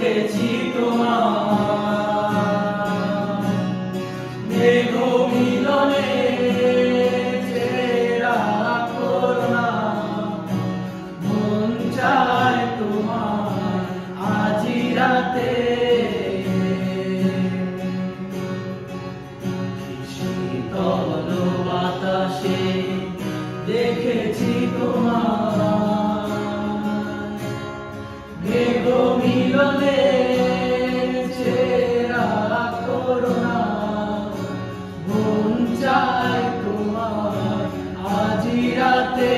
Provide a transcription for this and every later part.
দেখেছি তোমার মেঘ মিলনে চেরা করুণা মন চায় তোমার আজি রাতে শীতল বাতাসে দেখেছি তোমার মেঘ মিলনে চেরা করুণা মন চায় তোমার আজি রাতে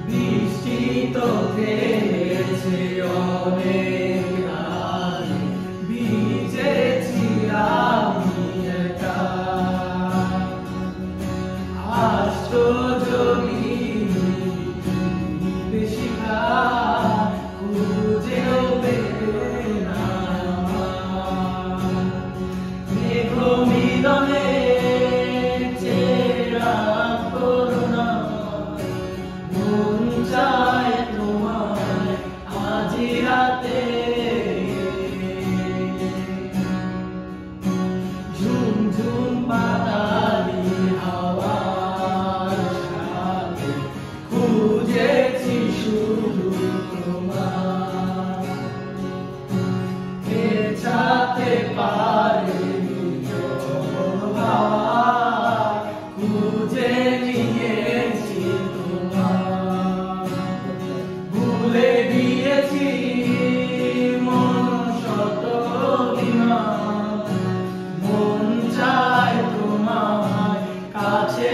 বৃষ্টি তো থেমেছে অনেক আগে ভিজেছি আমি একা আশ্চর্যগিরি বেশিকা খুঁজেও পেলে না মেঘ মিলনে চেরা করুণা মন চায় তোমার আজি রাতে ঝুমঝুম বাতালি হাওয়ার সাথে খুঁজেছি শুধু তোমার পেছাতে পারিনি খুঁজে নিয়েছি তোমার ভুলে গিয়েছি মন শত বিমান মন চায় তোমার কাছে